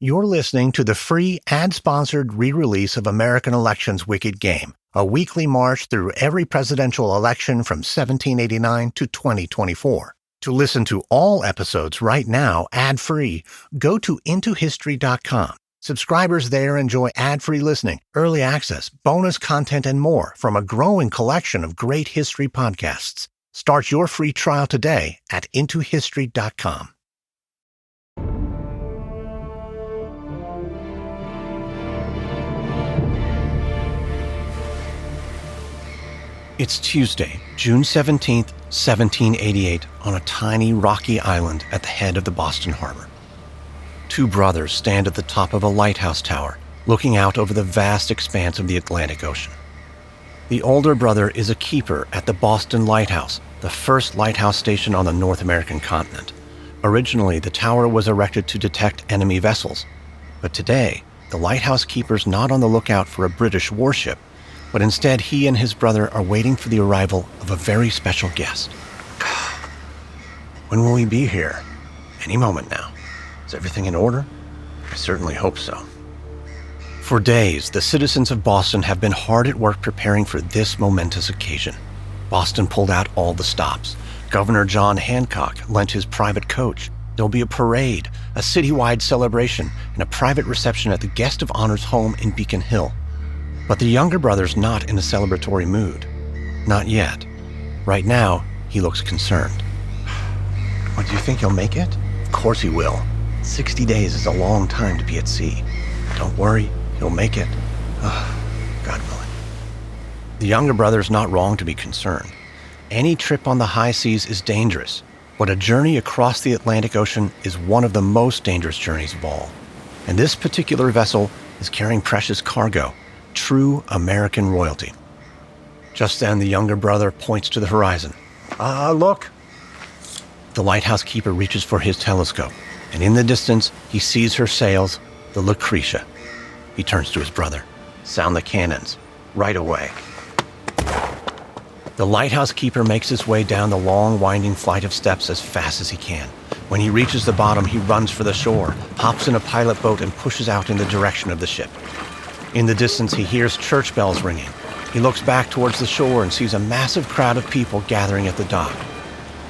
You're listening to the free ad-sponsored re-release of American Elections Wicked Game, a weekly march through every presidential election from 1789 to 2024. To listen to all episodes right now, ad-free, go to intohistory.com. Subscribers there enjoy ad-free listening, early access, bonus content, and more from a growing collection of great history podcasts. Start your free trial today at intohistory.com. It's Tuesday, June 17th, 1788, on a tiny rocky island at the head of the Boston Harbor. Two brothers stand at the top of a lighthouse tower, looking out over the vast expanse of the Atlantic Ocean. The older brother is a keeper at the Boston Lighthouse, the first lighthouse station on the North American continent. Originally, the tower was erected to detect enemy vessels, but today, the lighthouse keeper's not on the lookout for a British warship, but instead he and his brother are waiting for the arrival of a very special guest. When will he be here? Any moment now. Is everything in order? I certainly hope so. For days, the citizens of Boston have been hard at work preparing for this momentous occasion. Boston pulled out all the stops. Governor John Hancock lent his private coach. There'll be a parade, a citywide celebration, and a private reception at the Guest of Honor's home in Beacon Hill. But the younger brother's not in a celebratory mood. Not yet. Right now, he looks concerned. What, do you think he'll make it? Of course he will. 60 days is a long time to be at sea. Don't worry, he'll make it. God willing. The younger brother's not wrong to be concerned. Any trip on the high seas is dangerous, but a journey across the Atlantic Ocean is one of the most dangerous journeys of all. And this particular vessel is carrying precious cargo. True American royalty. Just then, the younger brother points to the horizon. Look! The lighthouse keeper reaches for his telescope, and in the distance, he sees her sails, the Lucretia. He turns to his brother. Sound the cannons. Right away. The lighthouse keeper makes his way down the long, winding flight of steps as fast as he can. When he reaches the bottom, he runs for the shore, hops in a pilot boat, and pushes out in the direction of the ship. In the distance, he hears church bells ringing. He looks back towards the shore and sees a massive crowd of people gathering at the dock.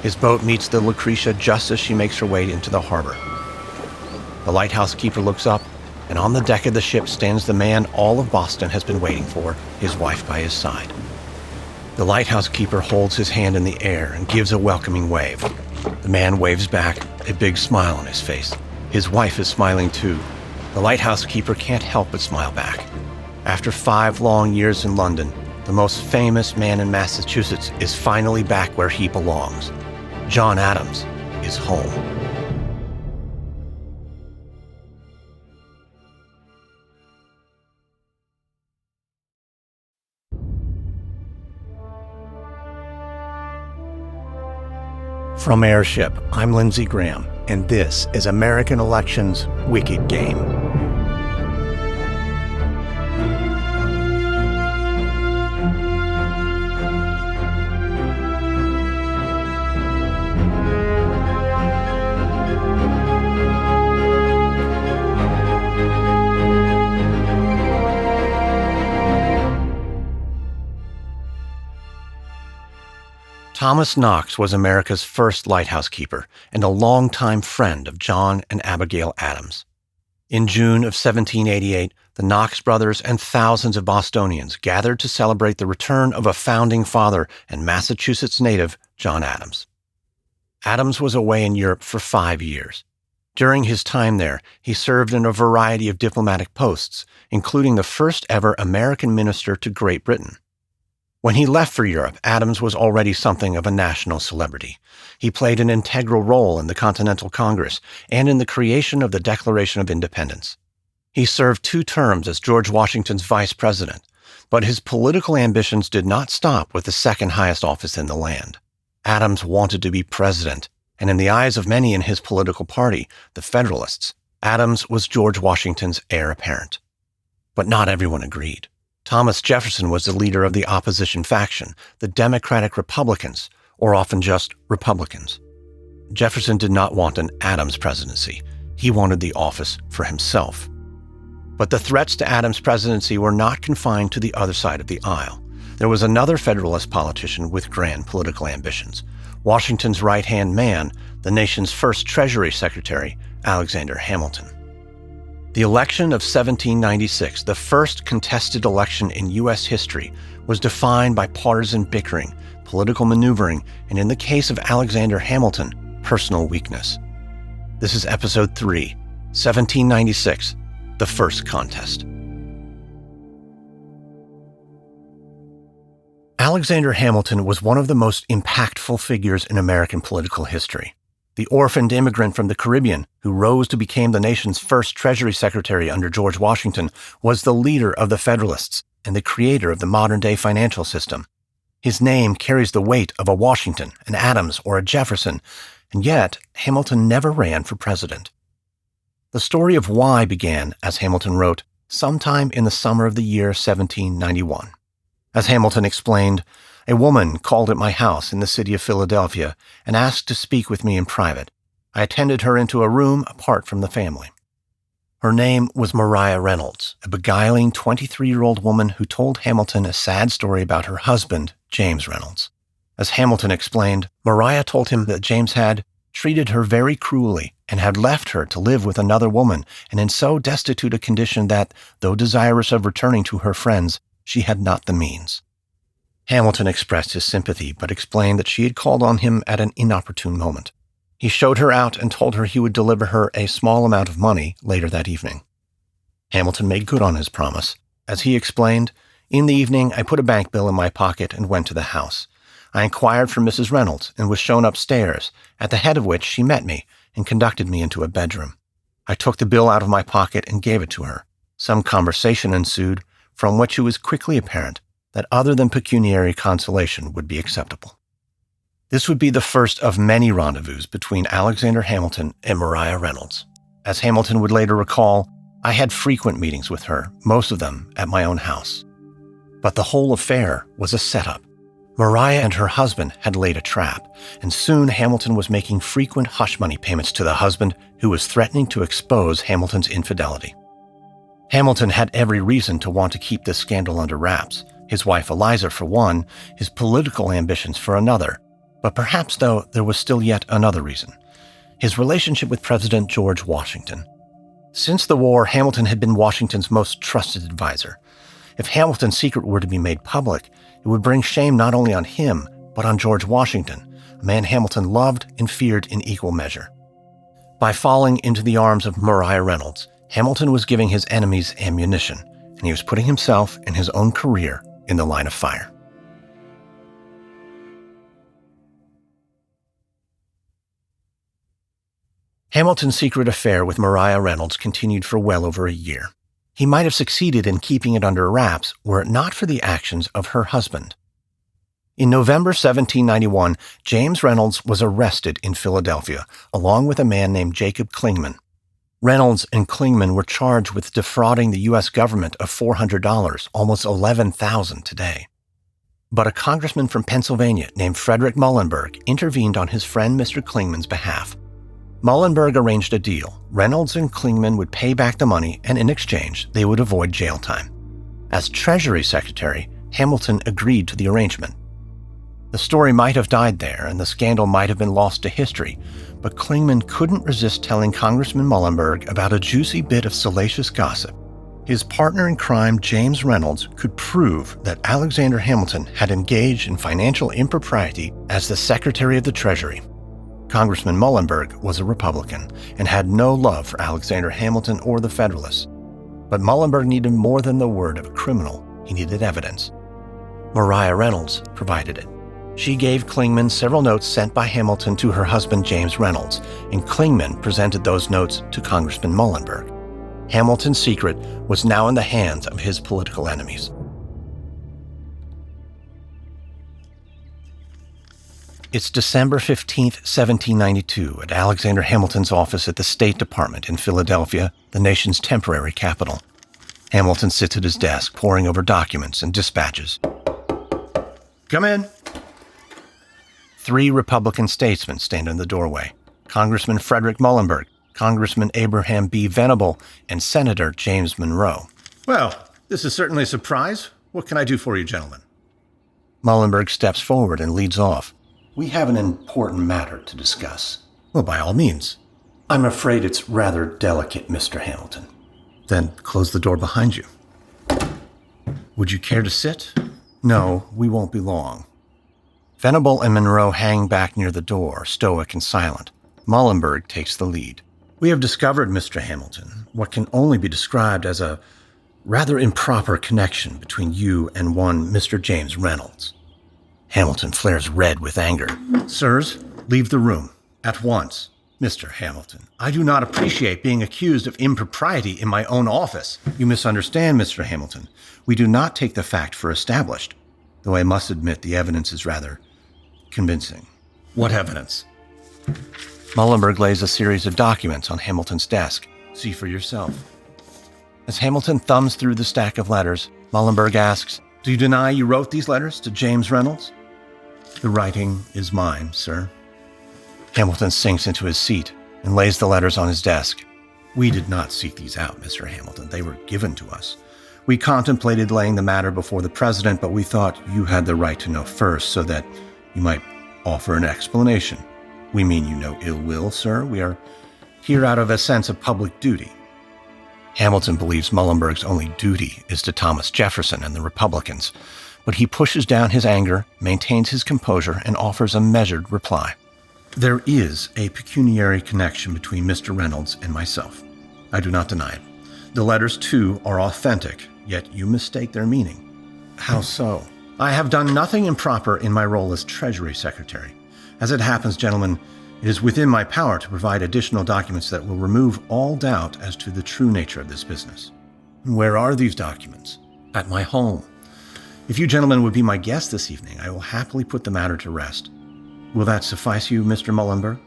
His boat meets the Lucretia just as she makes her way into the harbor. The lighthouse keeper looks up, and on the deck of the ship stands the man all of Boston has been waiting for, his wife by his side. The lighthouse keeper holds his hand in the air and gives a welcoming wave. The man waves back, a big smile on his face. His wife is smiling too. The lighthouse keeper can't help but smile back. After 5 long years in London, the most famous man in Massachusetts is finally back where he belongs. John Adams is home. From Airship, I'm Lindsey Graham, and this is American Elections Wicked Game. Thomas Knox was America's first lighthouse keeper and a longtime friend of John and Abigail Adams. In June of 1788, the Knox brothers and thousands of Bostonians gathered to celebrate the return of a founding father and Massachusetts native, John Adams. Adams was away in Europe for 5 years. During his time there, he served in a variety of diplomatic posts, including the first ever American minister to Great Britain. When he left for Europe, Adams was already something of a national celebrity. He played an integral role in the Continental Congress and in the creation of the Declaration of Independence. He served 2 terms as George Washington's vice president, but his political ambitions did not stop with the second highest office in the land. Adams wanted to be president, and in the eyes of many in his political party, the Federalists, Adams was George Washington's heir apparent. But not everyone agreed. Thomas Jefferson was the leader of the opposition faction, the Democratic Republicans, or often just Republicans. Jefferson did not want an Adams presidency. He wanted the office for himself. But the threats to Adams' presidency were not confined to the other side of the aisle. There was another Federalist politician with grand political ambitions, Washington's right-hand man, the nation's first Treasury Secretary, Alexander Hamilton. The election of 1796, the first contested election in U.S. history, was defined by partisan bickering, political maneuvering, and in the case of Alexander Hamilton, personal weakness. This is Episode 3, 1796, the first contest. Alexander Hamilton was one of the most impactful figures in American political history. The orphaned immigrant from the Caribbean, who rose to become the nation's first Treasury Secretary under George Washington, was the leader of the Federalists and the creator of the modern-day financial system. His name carries the weight of a Washington, an Adams, or a Jefferson, and yet Hamilton never ran for president. The story of why began, as Hamilton wrote, sometime in the summer of the year 1791. As Hamilton explained, a woman called at my house in the city of Philadelphia and asked to speak with me in private. I attended her into a room apart from the family. Her name was Maria Reynolds, a beguiling 23-year-old woman who told Hamilton a sad story about her husband, James Reynolds. As Hamilton explained, Maria told him that James had treated her very cruelly and had left her to live with another woman, and in so destitute a condition that, though desirous of returning to her friends, she had not the means. Hamilton expressed his sympathy, but explained that she had called on him at an inopportune moment. He showed her out and told her he would deliver her a small amount of money later that evening. Hamilton made good on his promise. As he explained, in the evening I put a bank bill in my pocket and went to the house. I inquired for Mrs. Reynolds and was shown upstairs, at the head of which she met me and conducted me into a bedroom. I took the bill out of my pocket and gave it to her. Some conversation ensued, from which it was quickly apparent that other than pecuniary consolation would be acceptable. This would be the first of many rendezvous between Alexander Hamilton and Maria Reynolds. As Hamilton would later recall, I had frequent meetings with her, most of them at my own house. But the whole affair was a setup. Maria and her husband had laid a trap, and soon Hamilton was making frequent hush money payments to the husband who was threatening to expose Hamilton's infidelity. Hamilton had every reason to want to keep this scandal under wraps, his wife Eliza for one, his political ambitions for another. But perhaps, though, there was still yet another reason: his relationship with President George Washington. Since the war, Hamilton had been Washington's most trusted advisor. If Hamilton's secret were to be made public, it would bring shame not only on him, but on George Washington, a man Hamilton loved and feared in equal measure. By falling into the arms of Maria Reynolds, Hamilton was giving his enemies ammunition, and he was putting himself and his own career in the line of fire. Hamilton's secret affair with Maria Reynolds continued for well over a year. He might have succeeded in keeping it under wraps were it not for the actions of her husband. In November 1791, James Reynolds was arrested in Philadelphia, along with a man named Jacob Clingman. Reynolds and Clingman were charged with defrauding the U.S. government of $400, almost $11,000 today. But a congressman from Pennsylvania named Frederick Muhlenberg intervened on his friend Mr. Clingman's behalf. Muhlenberg arranged a deal. Reynolds and Clingman would pay back the money, and in exchange, they would avoid jail time. As Treasury Secretary, Hamilton agreed to the arrangement. The story might have died there, and the scandal might have been lost to history, but Clingman couldn't resist telling Congressman Muhlenberg about a juicy bit of salacious gossip. His partner in crime, James Reynolds, could prove that Alexander Hamilton had engaged in financial impropriety as the Secretary of the Treasury. Congressman Muhlenberg was a Republican and had no love for Alexander Hamilton or the Federalists. But Muhlenberg needed more than the word of a criminal. He needed evidence. Maria Reynolds provided it. She gave Clingman several notes sent by Hamilton to her husband James Reynolds, and Clingman presented those notes to Congressman Muhlenberg. Hamilton's secret was now in the hands of his political enemies. It's December 15th, 1792, at Alexander Hamilton's office at the State Department in Philadelphia, the nation's temporary capital. Hamilton sits at his desk, poring over documents and dispatches. Come in. 3 Republican statesmen stand in the doorway. Congressman Frederick Muhlenberg, Congressman Abraham B. Venable, and Senator James Monroe. Well, this is certainly a surprise. What can I do for you, gentlemen? Muhlenberg steps forward and leads off. We have an important matter to discuss. Well, by all means. I'm afraid it's rather delicate, Mr. Hamilton. Then close the door behind you. Would you care to sit? No, we won't be long. Venable and Monroe hang back near the door, stoic and silent. Muhlenberg takes the lead. We have discovered, Mr. Hamilton, what can only be described as a rather improper connection between you and one Mr. James Reynolds. Hamilton flares red with anger. Sirs, leave the room. At once. Mr. Hamilton, I do not appreciate being accused of impropriety in my own office. You misunderstand, Mr. Hamilton. We do not take the fact for established, though I must admit the evidence is rather convincing. What evidence? Muhlenberg lays a series of documents on Hamilton's desk. See for yourself. As Hamilton thumbs through the stack of letters, Muhlenberg asks, Do you deny you wrote these letters to James Reynolds? The writing is mine, sir. Hamilton sinks into his seat and lays the letters on his desk. We did not seek these out, Mr. Hamilton. They were given to us. We contemplated laying the matter before the president, but we thought you had the right to know first so that you might offer an explanation. We mean you no ill will, sir. We are here out of a sense of public duty. Hamilton believes Muhlenberg's only duty is to Thomas Jefferson and the Republicans, but he pushes down his anger, maintains his composure, and offers a measured reply. There is a pecuniary connection between Mr. Reynolds and myself. I do not deny it. The letters, too, are authentic, yet you mistake their meaning. How so? I have done nothing improper in my role as Treasury Secretary. As it happens, gentlemen, it is within my power to provide additional documents that will remove all doubt as to the true nature of this business. Where are these documents? At my home. If you gentlemen would be my guest this evening, I will happily put the matter to rest. Will that suffice you, Mr. Muhlenberg?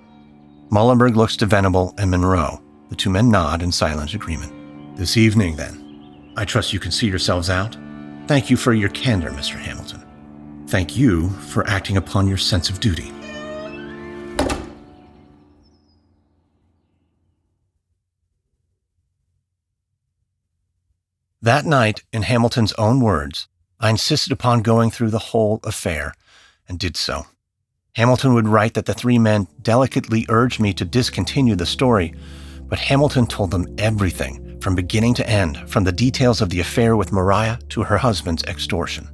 Muhlenberg looks to Venable and Monroe. The two men nod in silent agreement. This evening, then. I trust you can see yourselves out. Thank you for your candor, Mr. Hamilton. Thank you for acting upon your sense of duty. That night, in Hamilton's own words, I insisted upon going through the whole affair, and did so. Hamilton would write that the three men delicately urged me to discontinue the story, but Hamilton told them everything, from beginning to end, from the details of the affair with Maria to her husband's extortion.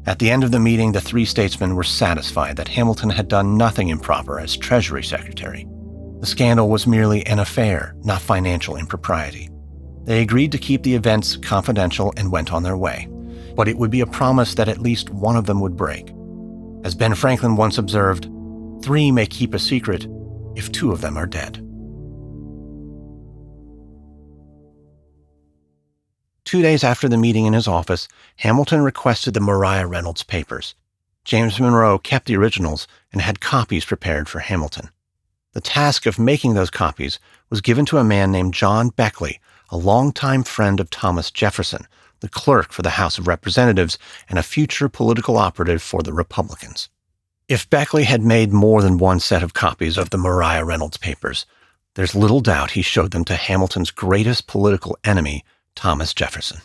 At the end of the meeting, the three statesmen were satisfied that Hamilton had done nothing improper as Treasury Secretary. The scandal was merely an affair, not financial impropriety. They agreed to keep the events confidential and went on their way, but it would be a promise that at least one of them would break. As Ben Franklin once observed, 3 may keep a secret if 2 of them are dead. 2 days after the meeting in his office, Hamilton requested the Maria Reynolds papers. James Monroe kept the originals and had copies prepared for Hamilton. The task of making those copies was given to a man named John Beckley, a longtime friend of Thomas Jefferson, the clerk for the House of Representatives and a future political operative for the Republicans. If Beckley had made more than one set of copies of the Maria Reynolds papers, there's little doubt he showed them to Hamilton's greatest political enemy, Thomas Jefferson.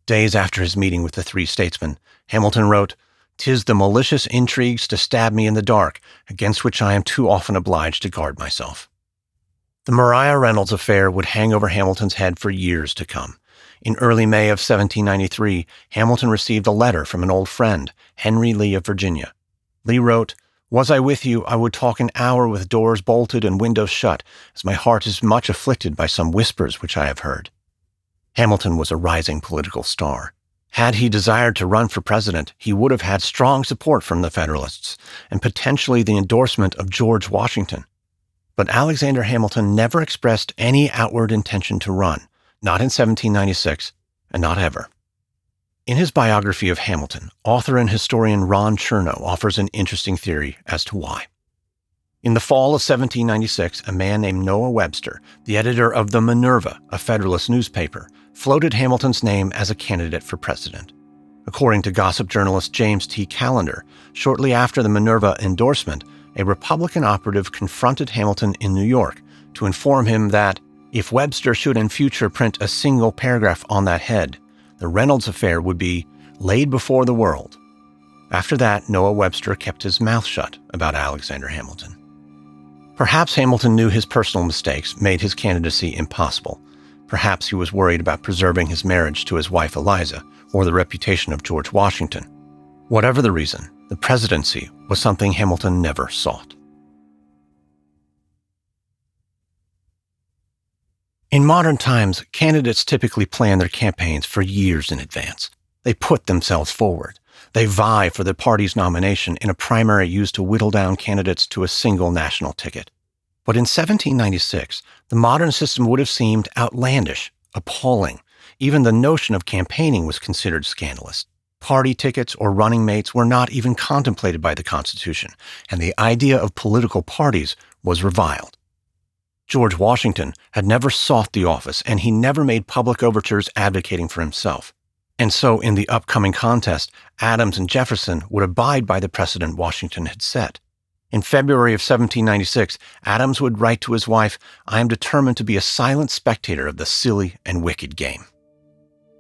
Days after his meeting with the 3 statesmen, Hamilton wrote, "'Tis the malicious intrigues to stab me in the dark, against which I am too often obliged to guard myself." The Maria Reynolds affair would hang over Hamilton's head for years to come. In early May of 1793, Hamilton received a letter from an old friend, Henry Lee of Virginia. Lee wrote, "Was I with you, I would talk an hour with doors bolted and windows shut, as my heart is much afflicted by some whispers which I have heard." Hamilton was a rising political star. Had he desired to run for president, he would have had strong support from the Federalists, and potentially the endorsement of George Washington. But Alexander Hamilton never expressed any outward intention to run, not in 1796, and not ever. In his biography of Hamilton, author and historian Ron Chernow offers an interesting theory as to why. In the fall of 1796, a man named Noah Webster, the editor of the Minerva, a Federalist newspaper, floated Hamilton's name as a candidate for president. According to gossip journalist James T. Callender, shortly after the Minerva endorsement, a Republican operative confronted Hamilton in New York, to inform him that if Webster should in future print a single paragraph on that head, the Reynolds affair would be laid before the world. After that, Noah Webster kept his mouth shut about Alexander Hamilton. Perhaps Hamilton knew his personal mistakes made his candidacy impossible. Perhaps he was worried about preserving his marriage to his wife Eliza or the reputation of George Washington. Whatever the reason, the presidency was something Hamilton never sought. In modern times, candidates typically plan their campaigns for years in advance. They put themselves forward. They vie for the party's nomination in a primary used to whittle down candidates to a single national ticket. But in 1796, the modern system would have seemed outlandish, appalling. Even the notion of campaigning was considered scandalous. Party tickets or running mates were not even contemplated by the Constitution, and the idea of political parties was reviled. George Washington had never sought the office, and he never made public overtures advocating for himself. And so in the upcoming contest, Adams and Jefferson would abide by the precedent Washington had set. In February of 1796, Adams would write to his wife, "I am determined to be a silent spectator of the silly and wicked game."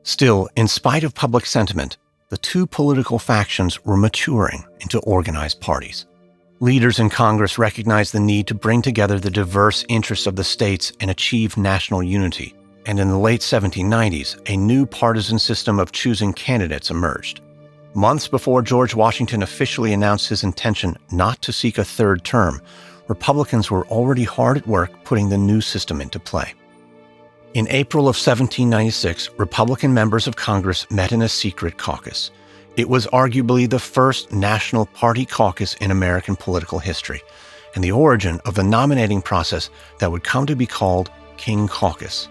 Still, in spite of public sentiment, the two political factions were maturing into organized parties. Leaders in Congress recognized the need to bring together the diverse interests of the states and achieve national unity. And in the late 1790s, a new partisan system of choosing candidates emerged. Months before George Washington officially announced his intention not to seek a third term, Republicans were already hard at work putting the new system into play. In April of 1796, Republican members of Congress met in a secret caucus. It was arguably the first national party caucus in American political history, and the origin of the nominating process that would come to be called King Caucus.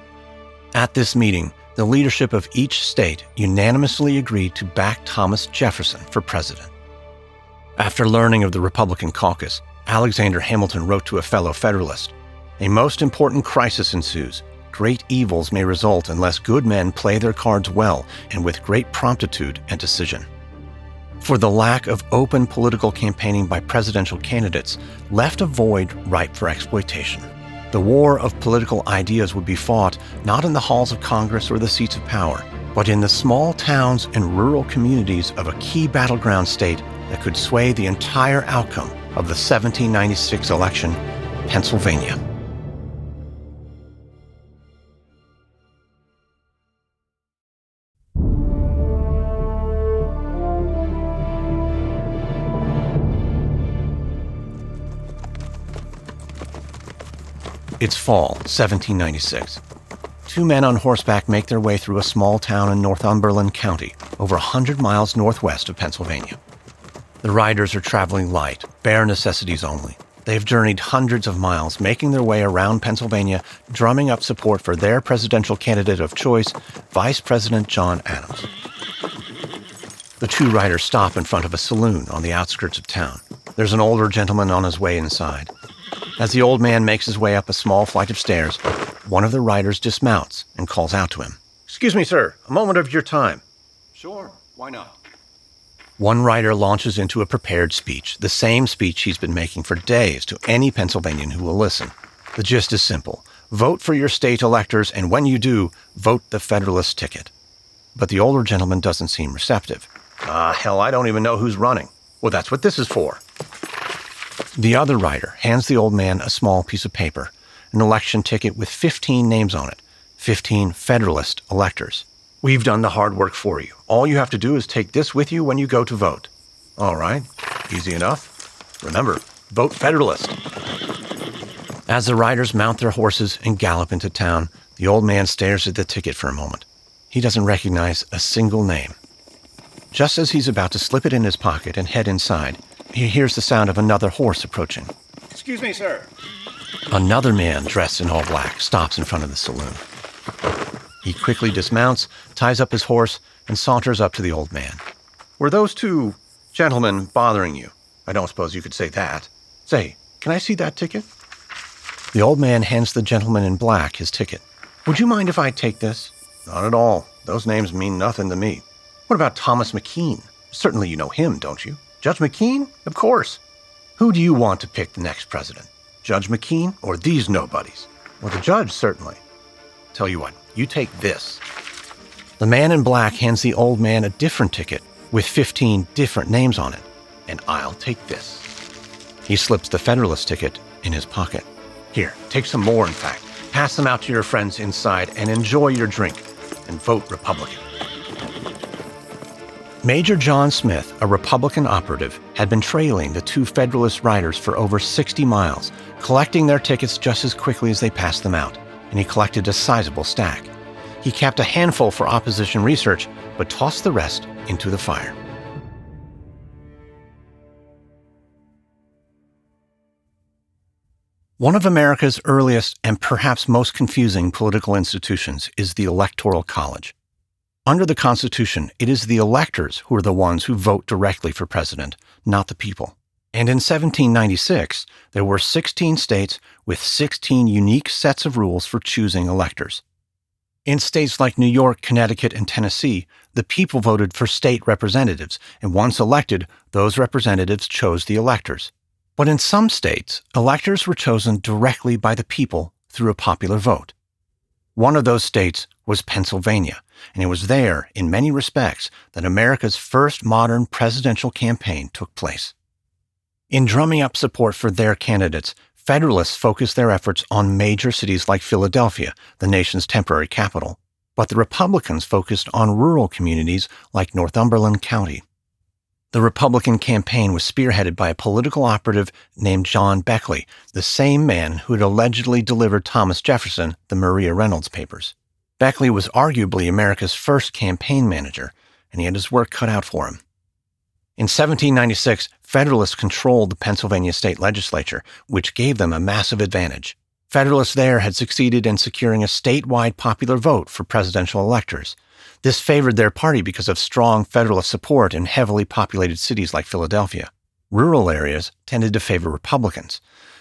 At this meeting, the leadership of each state unanimously agreed to back Thomas Jefferson for president. After learning of the Republican caucus, Alexander Hamilton wrote to a fellow Federalist, "A most important crisis ensues. Great evils may result unless good men play their cards well and with great promptitude and decision." For the lack of open political campaigning by presidential candidates left a void ripe for exploitation. The war of political ideas would be fought not in the halls of Congress or the seats of power, but in the small towns and rural communities of a key battleground state that could sway the entire outcome of the 1796 election, Pennsylvania. It's fall, 1796. Two men on horseback make their way through a small town in Northumberland County, over 100 miles northwest of Pennsylvania. The riders are traveling light, bare necessities only. They've journeyed hundreds of miles, making their way around Pennsylvania, drumming up support for their presidential candidate of choice, Vice President John Adams. The two riders stop in front of a saloon on the outskirts of town. There's an older gentleman on his way inside. As the old man makes his way up a small flight of stairs, one of the riders dismounts and calls out to him, "Excuse me, sir, a moment of your time." Sure, why not? One rider launches into a prepared speech, the same speech he's been making for days to any Pennsylvanian who will listen. The gist is simple. Vote for your state electors, and when you do, vote the Federalist ticket. But the older gentleman doesn't seem receptive. Hell, I don't even know who's running." "Well, that's what this is for." The other rider hands the old man a small piece of paper, an election ticket with 15 names on it, 15 Federalist electors. "We've done the hard work for you. All you have to do is take this with you when you go to vote." "All right, easy enough. Remember, vote Federalist." As the riders mount their horses and gallop into town, the old man stares at the ticket for a moment. He doesn't recognize a single name. Just as he's about to slip it in his pocket and head inside, he hears the sound of another horse approaching. "Excuse me, sir." Another man dressed in all black stops in front of the saloon. He quickly dismounts, ties up his horse, and saunters up to the old man. "Were those two gentlemen bothering you?" "I don't suppose you could say that." "Say, can I see that ticket?" The old man hands the gentleman in black his ticket. "Would you mind if I take this?" "Not at all. Those names mean nothing to me." "What about Thomas McKean? Certainly you know him, don't you?" "Judge McKean? Of course." "Who do you want to pick the next president? Judge McKean or these nobodies?" Well, the judge, certainly. Tell you what, you take this. The man in black hands the old man a different ticket with 15 different names on it, and I'll take this. He slips the Federalist ticket in his pocket. Here, take some more, in fact. Pass them out to your friends inside and enjoy your drink, and vote Republican. Major John Smith, a Republican operative, had been trailing the two Federalist riders for over 60 miles, collecting their tickets just as quickly as they passed them out, and he collected a sizable stack. He kept a handful for opposition research, but tossed the rest into the fire. One of America's earliest and perhaps most confusing political institutions is the Electoral College. Under the Constitution, it is the electors who are the ones who vote directly for president, not the people. And in 1796, there were 16 states with 16 unique sets of rules for choosing electors. In states like New York, Connecticut, and Tennessee, the people voted for state representatives, and once elected, those representatives chose the electors. But in some states, electors were chosen directly by the people through a popular vote. One of those states was Pennsylvania, and it was there, in many respects, that America's first modern presidential campaign took place. In drumming up support for their candidates, Federalists focused their efforts on major cities like Philadelphia, the nation's temporary capital, but the Republicans focused on rural communities like Northumberland County. The Republican campaign was spearheaded by a political operative named John Beckley, the same man who had allegedly delivered Thomas Jefferson the Maria Reynolds papers. Beckley was arguably America's first campaign manager, and he had his work cut out for him. In 1796, Federalists controlled the Pennsylvania state legislature, which gave them a massive advantage. Federalists there had succeeded in securing a statewide popular vote for presidential electors. This favored their party because of strong Federalist support in heavily populated cities like Philadelphia. Rural areas tended to favor Republicans,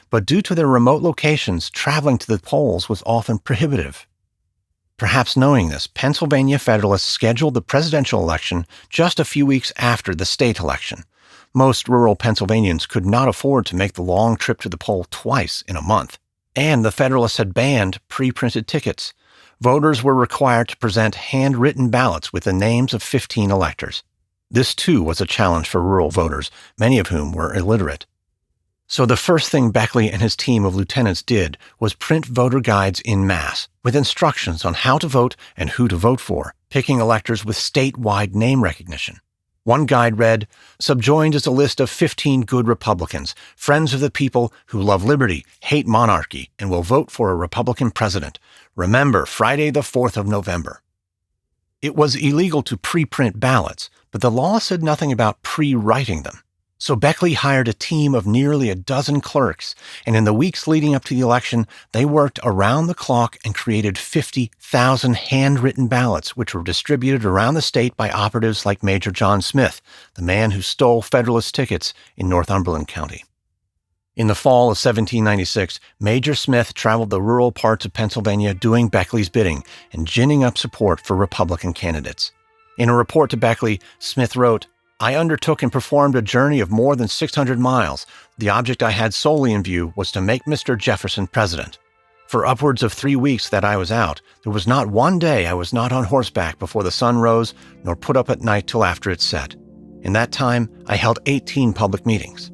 but due to their remote locations, traveling to the polls was often prohibitive. Perhaps knowing this, Pennsylvania Federalists scheduled the presidential election just a few weeks after the state election. Most rural Pennsylvanians could not afford to make the long trip to the poll twice in a month. And the Federalists had banned pre-printed tickets. Voters were required to present handwritten ballots with the names of 15 electors. This, too, was a challenge for rural voters, many of whom were illiterate. So the first thing Beckley and his team of lieutenants did was print voter guides en masse, with instructions on how to vote and who to vote for, picking electors with statewide name recognition. One guide read, "Subjoined is a list of 15 good Republicans, friends of the people who love liberty, hate monarchy, and will vote for a Republican president. Remember, Friday the 4th of November." It was illegal to pre-print ballots, but the law said nothing about pre-writing them. So Beckley hired a team of nearly a dozen clerks, and in the weeks leading up to the election, they worked around the clock and created 50,000 handwritten ballots, which were distributed around the state by operatives like Major John Smith, the man who stole Federalist tickets in Northumberland County. In the fall of 1796, Major Smith traveled the rural parts of Pennsylvania doing Beckley's bidding and ginning up support for Republican candidates. In a report to Beckley, Smith wrote, "I undertook and performed a journey of more than 600 miles. The object I had solely in view was to make Mr. Jefferson president. For upwards of 3 weeks that I was out, there was not one day I was not on horseback before the sun rose, nor put up at night till after it set. In that time, I held 18 public meetings."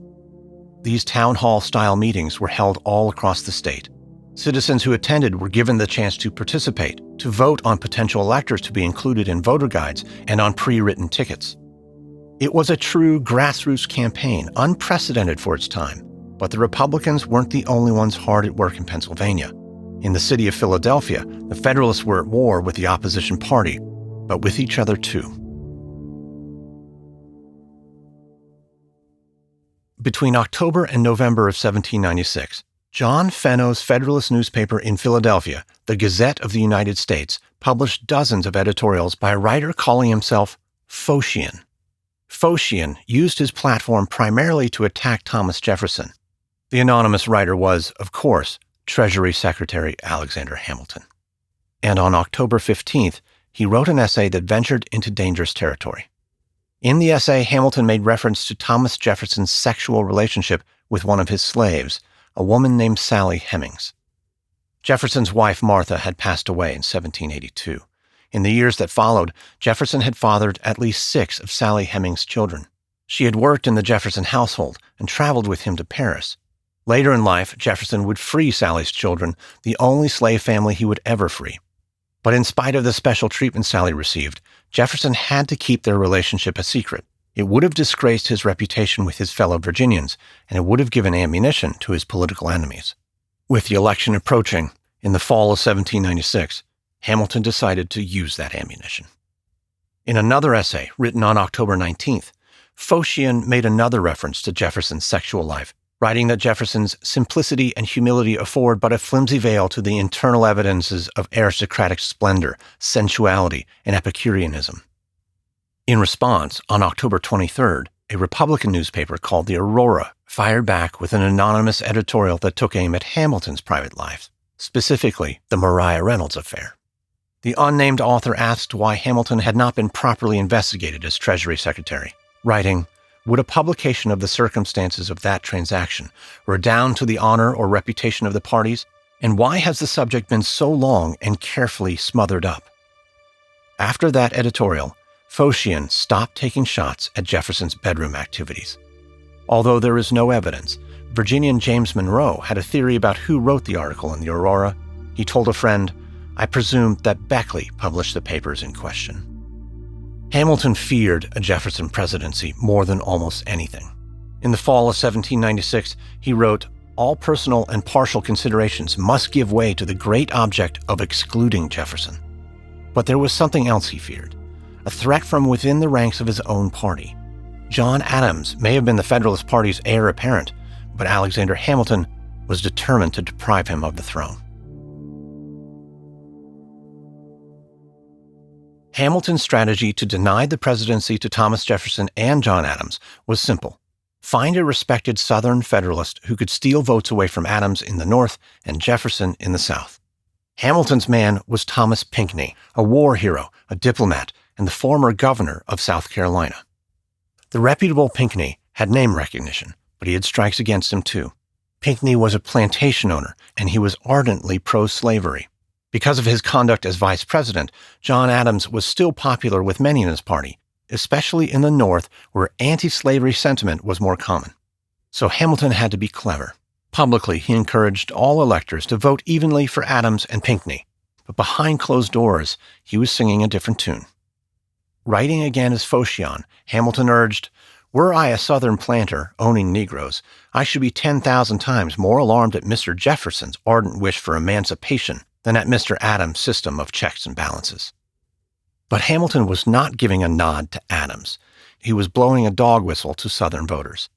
These town hall-style meetings were held all across the state. Citizens who attended were given the chance to participate, to vote on potential electors to be included in voter guides and on pre-written tickets. It was a true grassroots campaign, unprecedented for its time, but the Republicans weren't the only ones hard at work in Pennsylvania. In the city of Philadelphia, the Federalists were at war with the opposition party, but with each other too. Between October and November of 1796, John Fenno's Federalist newspaper in Philadelphia, the Gazette of the United States, published dozens of editorials by a writer calling himself Phocion. Phocion used his platform primarily to attack Thomas Jefferson. The anonymous writer was, of course, Treasury Secretary Alexander Hamilton. And on October 15th, he wrote an essay that ventured into dangerous territory. In the essay, Hamilton made reference to Thomas Jefferson's sexual relationship with one of his slaves, a woman named Sally Hemings. Jefferson's wife, Martha, had passed away in 1782. In the years that followed, Jefferson had fathered at least 6 of Sally Hemings' children. She had worked in the Jefferson household and traveled with him to Paris. Later in life, Jefferson would free Sally's children, the only slave family he would ever free. But in spite of the special treatment Sally received, Jefferson had to keep their relationship a secret. It would have disgraced his reputation with his fellow Virginians, and it would have given ammunition to his political enemies. With the election approaching, in the fall of 1796, Hamilton decided to use that ammunition. In another essay written on October 19th, Phocion made another reference to Jefferson's sexual life, writing that Jefferson's simplicity and humility afford but a flimsy veil to the internal evidences of aristocratic splendor, sensuality, and Epicureanism. In response, on October 23rd, a Republican newspaper called the Aurora fired back with an anonymous editorial that took aim at Hamilton's private life, specifically the Maria Reynolds affair. The unnamed author asked why Hamilton had not been properly investigated as Treasury Secretary, writing, "Would a publication of the circumstances of that transaction redound to the honor or reputation of the parties? And why has the subject been so long and carefully smothered up?" After that editorial, Phocion stopped taking shots at Jefferson's bedroom activities. Although there is no evidence, Virginian James Monroe had a theory about who wrote the article in the Aurora. He told a friend, "I presume that Beckley published the papers in question." Hamilton feared a Jefferson presidency more than almost anything. In the fall of 1796, he wrote, "All personal and partial considerations must give way to the great object of excluding Jefferson." But there was something else he feared, a threat from within the ranks of his own party. John Adams may have been the Federalist Party's heir apparent, but Alexander Hamilton was determined to deprive him of the throne. Hamilton's strategy to deny the presidency to Thomas Jefferson and John Adams was simple. Find a respected Southern Federalist who could steal votes away from Adams in the North and Jefferson in the South. Hamilton's man was Thomas Pinckney, a war hero, a diplomat, and the former governor of South Carolina. The reputable Pinckney had name recognition, but he had strikes against him too. Pinckney was a plantation owner, and he was ardently pro-slavery. Because of his conduct as vice president, John Adams was still popular with many in his party, especially in the North, where anti-slavery sentiment was more common. So Hamilton had to be clever. Publicly, he encouraged all electors to vote evenly for Adams and Pinckney, but behind closed doors, he was singing a different tune. Writing again as Phocion, Hamilton urged, "Were I a Southern planter owning Negroes, I should be 10,000 times more alarmed at Mr. Jefferson's ardent wish for emancipation than at Mr. Adams' system of checks and balances." But Hamilton was not giving a nod to Adams. He was blowing a dog whistle to Southern voters.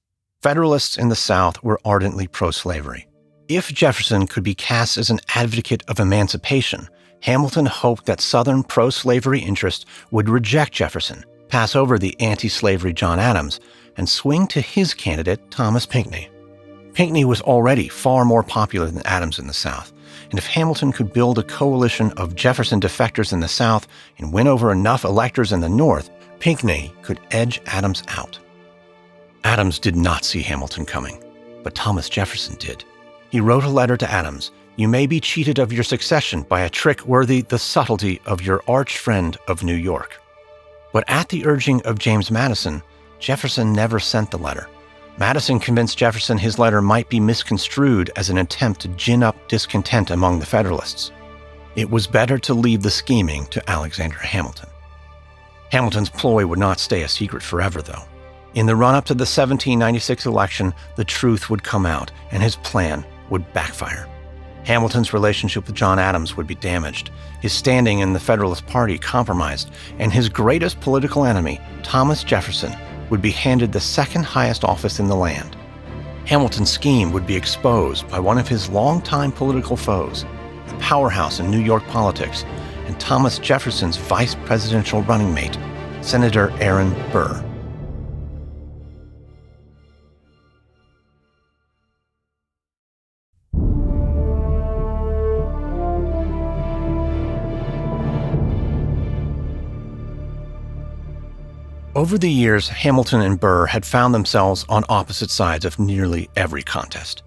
Federalists in the South were ardently pro-slavery. If Jefferson could be cast as an advocate of emancipation, Hamilton hoped that Southern pro-slavery interest would reject Jefferson, pass over the anti-slavery John Adams, and swing to his candidate, Thomas Pinckney. Pinckney was already far more popular than Adams in the South, and if Hamilton could build a coalition of Jefferson defectors in the South and win over enough electors in the North, Pinckney could edge Adams out. Adams did not see Hamilton coming, but Thomas Jefferson did. He wrote a letter to Adams, "You may be cheated of your succession by a trick worthy the subtlety of your arch friend of New York." But at the urging of James Madison, Jefferson never sent the letter. Madison convinced Jefferson his letter might be misconstrued as an attempt to gin up discontent among the Federalists. It was better to leave the scheming to Alexander Hamilton. Hamilton's ploy would not stay a secret forever, though. In the run-up to the 1796 election, the truth would come out, and his plan would backfire. Hamilton's relationship with John Adams would be damaged, his standing in the Federalist Party compromised, and his greatest political enemy, Thomas Jefferson, would be handed the second highest office in the land. Hamilton's scheme would be exposed by one of his longtime political foes, a powerhouse in New York politics, and Thomas Jefferson's vice presidential running mate, Senator Aaron Burr. Over the years, Hamilton and Burr had found themselves on opposite sides of nearly every contest.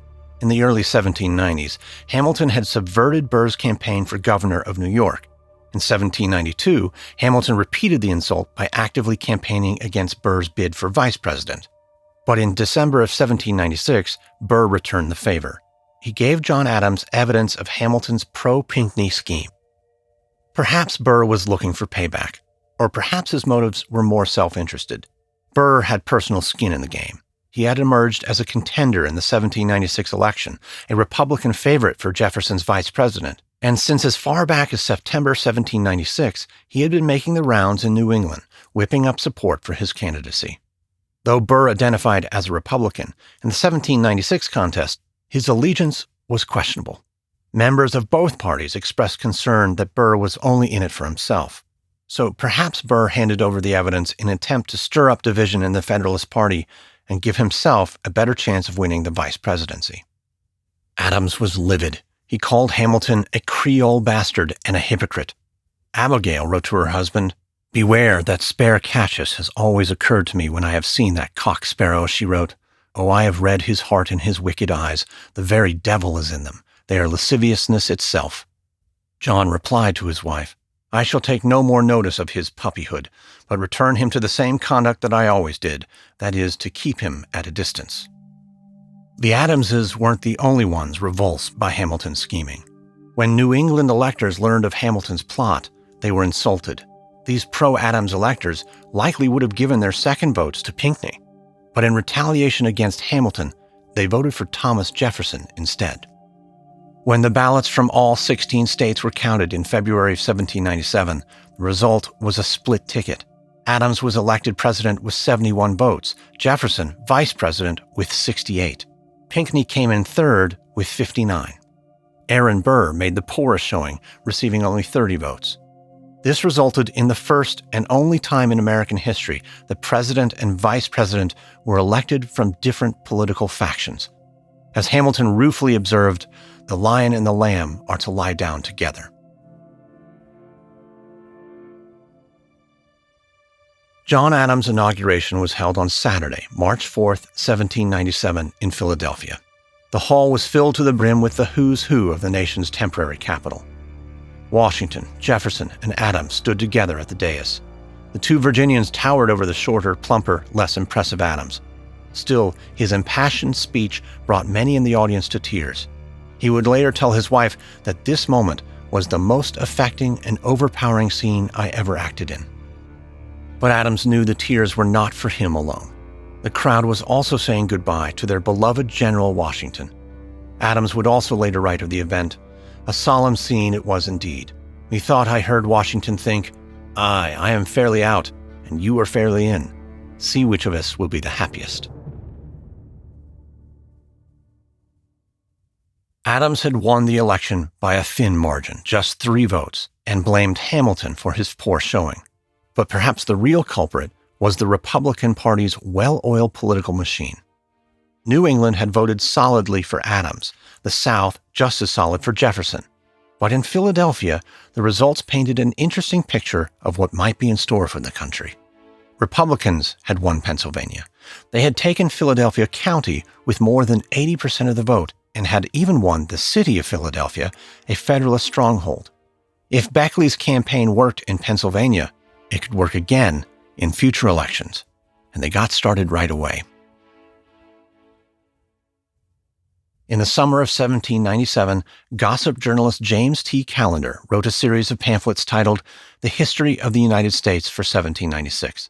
In the early 1790s, Hamilton had subverted Burr's campaign for governor of New York. In 1792, Hamilton repeated the insult by actively campaigning against Burr's bid for vice president. But in December of 1796, Burr returned the favor. He gave John Adams evidence of Hamilton's pro-Pinckney scheme. Perhaps Burr was looking for payback, or perhaps his motives were more self-interested. Burr had personal skin in the game. He had emerged as a contender in the 1796 election, a Republican favorite for Jefferson's vice president, and since as far back as September 1796, he had been making the rounds in New England, whipping up support for his candidacy. Though Burr identified as a Republican, in the 1796 contest, his allegiance was questionable. Members of both parties expressed concern that Burr was only in it for himself. So perhaps Burr handed over the evidence in an attempt to stir up division in the Federalist Party and give himself a better chance of winning the vice presidency. Adams was livid. He called Hamilton a Creole bastard and a hypocrite. Abigail wrote to her husband, "Beware, that spare Cassius has always occurred to me when I have seen that cock sparrow," she wrote. "Oh, I have read his heart in his wicked eyes. The very devil is in them. They are lasciviousness itself." John replied to his wife, "I shall take no more notice of his puppyhood, but return him to the same conduct that I always did, that is, to keep him at a distance." The Adamses weren't the only ones revulsed by Hamilton's scheming. When New England electors learned of Hamilton's plot, they were insulted. These pro-Adams electors likely would have given their second votes to Pinckney, but in retaliation against Hamilton, they voted for Thomas Jefferson instead. When the ballots from all 16 states were counted in February of 1797, the result was a split ticket. Adams was elected president with 71 votes, Jefferson vice president with 68. Pinckney came in third with 59. Aaron Burr made the poorest showing, receiving only 30 votes. This resulted in the first and only time in American history that president and vice president were elected from different political factions. As Hamilton ruefully observed, "The lion and the lamb are to lie down together." John Adams' inauguration was held on Saturday, March 4th, 1797, in Philadelphia. The hall was filled to the brim with the who's who of the nation's temporary capital. Washington, Jefferson, and Adams stood together at the dais. The two Virginians towered over the shorter, plumper, less impressive Adams. Still, his impassioned speech brought many in the audience to tears. He would later tell his wife that this moment was the most affecting and overpowering scene I ever acted in. But Adams knew the tears were not for him alone. The crowd was also saying goodbye to their beloved General Washington. Adams would also later write of the event, "A solemn scene it was indeed. Methought I heard Washington think, 'I am fairly out, and you are fairly in. See which of us will be the happiest.'" Adams had won the election by a thin margin, just 3 votes, and blamed Hamilton for his poor showing. But perhaps the real culprit was the Republican Party's well-oiled political machine. New England had voted solidly for Adams, the South just as solid for Jefferson. But in Philadelphia, the results painted an interesting picture of what might be in store for the country. Republicans had won Pennsylvania. They had taken Philadelphia County with more than 80% of the vote and had even won the city of Philadelphia, a Federalist stronghold. If Beckley's campaign worked in Pennsylvania, it could work again in future elections, and they got started right away. In the summer of 1797, gossip journalist James T. Callender wrote a series of pamphlets titled The History of the United States for 1796.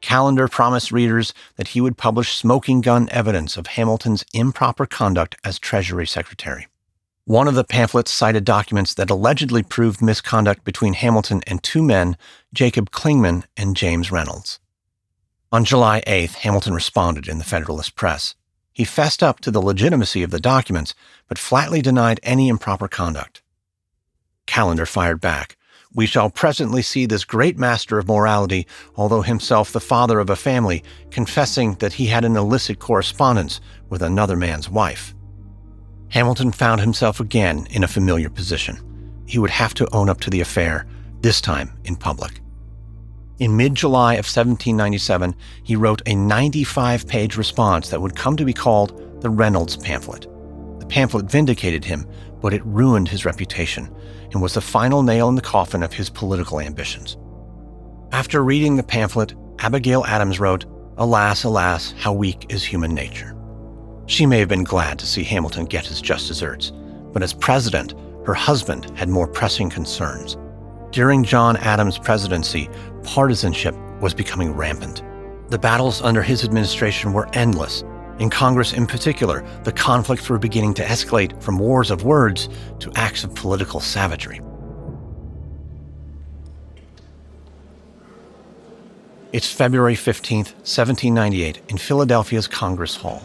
Callender promised readers that he would publish smoking gun evidence of Hamilton's improper conduct as Treasury Secretary. One of the pamphlets cited documents that allegedly proved misconduct between Hamilton and 2 men, Jacob Clingman and James Reynolds. On July 8th, Hamilton responded in the Federalist Press. He fessed up to the legitimacy of the documents, but flatly denied any improper conduct. Callender fired back. "We shall presently see this great master of morality, although himself the father of a family, confessing that he had an illicit correspondence with another man's wife." Hamilton found himself again in a familiar position. He would have to own up to the affair, this time in public. In mid-July of 1797, he wrote a 95-page response that would come to be called the Reynolds pamphlet. The pamphlet vindicated him, but it ruined his reputation and was the final nail in the coffin of his political ambitions. After reading the pamphlet, Abigail Adams wrote, "Alas, alas, how weak is human nature." She may have been glad to see Hamilton get his just desserts, but as president, her husband had more pressing concerns. During John Adams' presidency, partisanship was becoming rampant. The battles under his administration were endless. In Congress in particular, the conflicts were beginning to escalate from wars of words to acts of political savagery. It's February 15th, 1798, in Philadelphia's Congress Hall.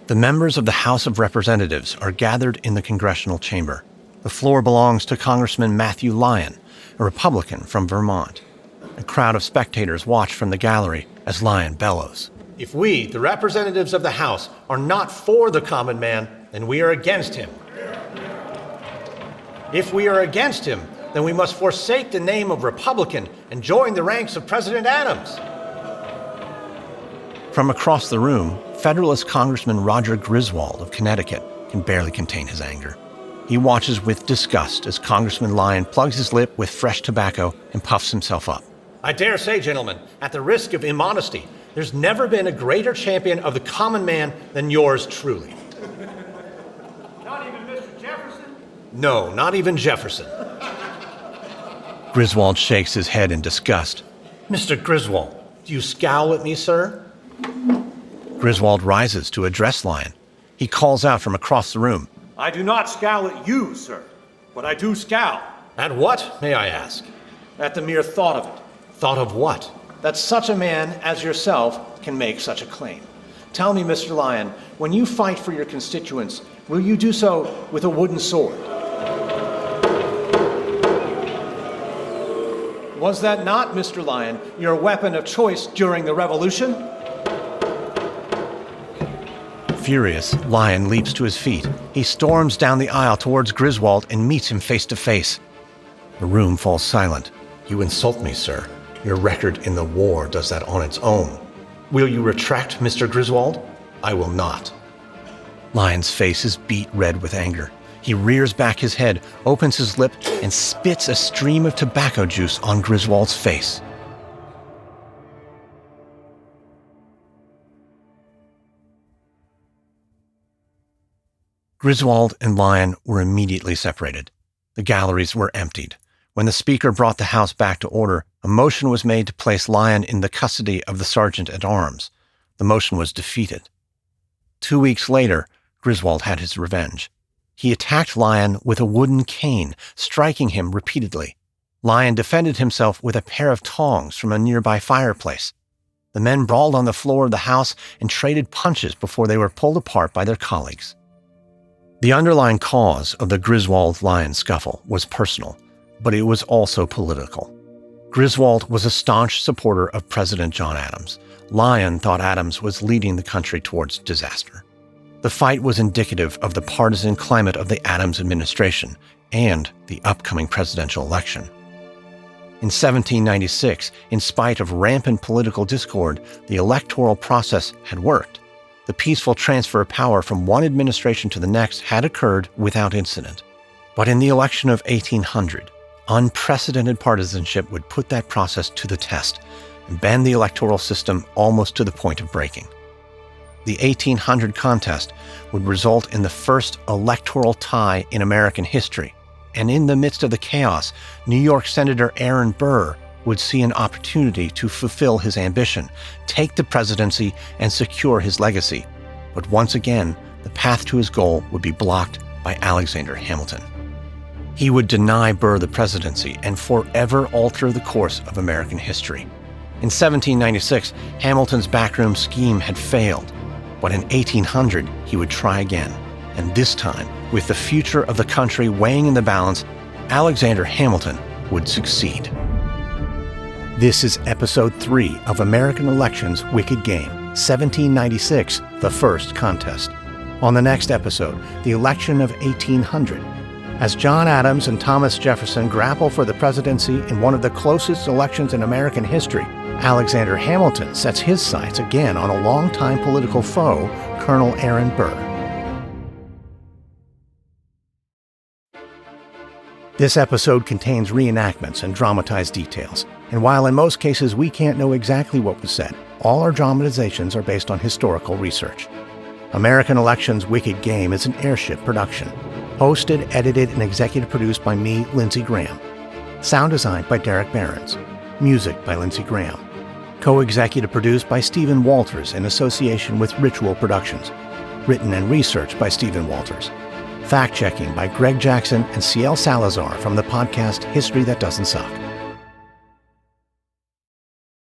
The members of the House of Representatives are gathered in the congressional chamber. The floor belongs to Congressman Matthew Lyon, a Republican from Vermont. A crowd of spectators watch from the gallery as Lyon bellows, "If we, the representatives of the House, are not for the common man, then we are against him. If we are against him, then we must forsake the name of Republican and join the ranks of President Adams." From across the room, Federalist Congressman Roger Griswold of Connecticut can barely contain his anger. He watches with disgust as Congressman Lyon plugs his lip with fresh tobacco and puffs himself up. "I dare say, gentlemen, at the risk of immodesty, there's never been a greater champion of the common man than yours truly." Not even Mr. Jefferson? No, not even Jefferson. Griswold shakes his head in disgust. "Mr. Griswold, do you scowl at me, sir?" Griswold rises to address Lyon. He calls out from across the room, I do not scowl at you, sir, but I do scowl. "At what, may I ask?" At the mere thought of it. "Thought of what?" That such a man as yourself can make such a claim. Tell me, Mr. Lyon, when you fight for your constituents, will you do so with a wooden sword? Was that not, Mr. Lyon, your weapon of choice during the Revolution? Furious, Lyon leaps to his feet. He storms down the aisle towards Griswold and meets him face to face. The room falls silent. "You insult me, sir. Your record in the war does that on its own. Will you retract, Mr. Griswold?" "I will not." Lyon's face is beet red with anger. He rears back his head, opens his lip, and spits a stream of tobacco juice on Griswold's face. Griswold and Lyon were immediately separated. The galleries were emptied. When the Speaker brought the House back to order, a motion was made to place Lyon in the custody of the Sergeant-at-Arms. The motion was defeated. 2 weeks later, Griswold had his revenge. He attacked Lyon with a wooden cane, striking him repeatedly. Lyon defended himself with a pair of tongs from a nearby fireplace. The men brawled on the floor of the House and traded punches before they were pulled apart by their colleagues. The underlying cause of the Griswold-Lyon scuffle was personal, but it was also political. Griswold was a staunch supporter of President John Adams. Lyon thought Adams was leading the country towards disaster. The fight was indicative of the partisan climate of the Adams administration and the upcoming presidential election. In 1796, in spite of rampant political discord, the electoral process had worked. The peaceful transfer of power from one administration to the next had occurred without incident. But in the election of 1800, unprecedented partisanship would put that process to the test and bend the electoral system almost to the point of breaking. The 1800 contest would result in the first electoral tie in American history, and in the midst of the chaos, New York Senator Aaron Burr would see an opportunity to fulfill his ambition, take the presidency, and secure his legacy. But once again, the path to his goal would be blocked by Alexander Hamilton. He would deny Burr the presidency and forever alter the course of American history. In 1796, Hamilton's backroom scheme had failed, but in 1800, he would try again. And this time, with the future of the country weighing in the balance, Alexander Hamilton would succeed. This is Episode 3 of American Elections Wicked Game, 1796, the first contest. On the next episode, the election of 1800. As John Adams and Thomas Jefferson grapple for the presidency in one of the closest elections in American history, Alexander Hamilton sets his sights again on a longtime political foe, Colonel Aaron Burr. This episode contains reenactments and dramatized details, and while in most cases we can't know exactly what was said, all our dramatizations are based on historical research. American Election's Wicked Game is an Airship production. Hosted, edited, and executive produced by me, Lindsey Graham. Sound designed by Derek Behrens. Music by Lindsey Graham. Co-executive produced by Stephen Walters in association with Ritual Productions. Written and researched by Stephen Walters. Fact-checking by Greg Jackson and CL Salazar from the podcast History That Doesn't Suck.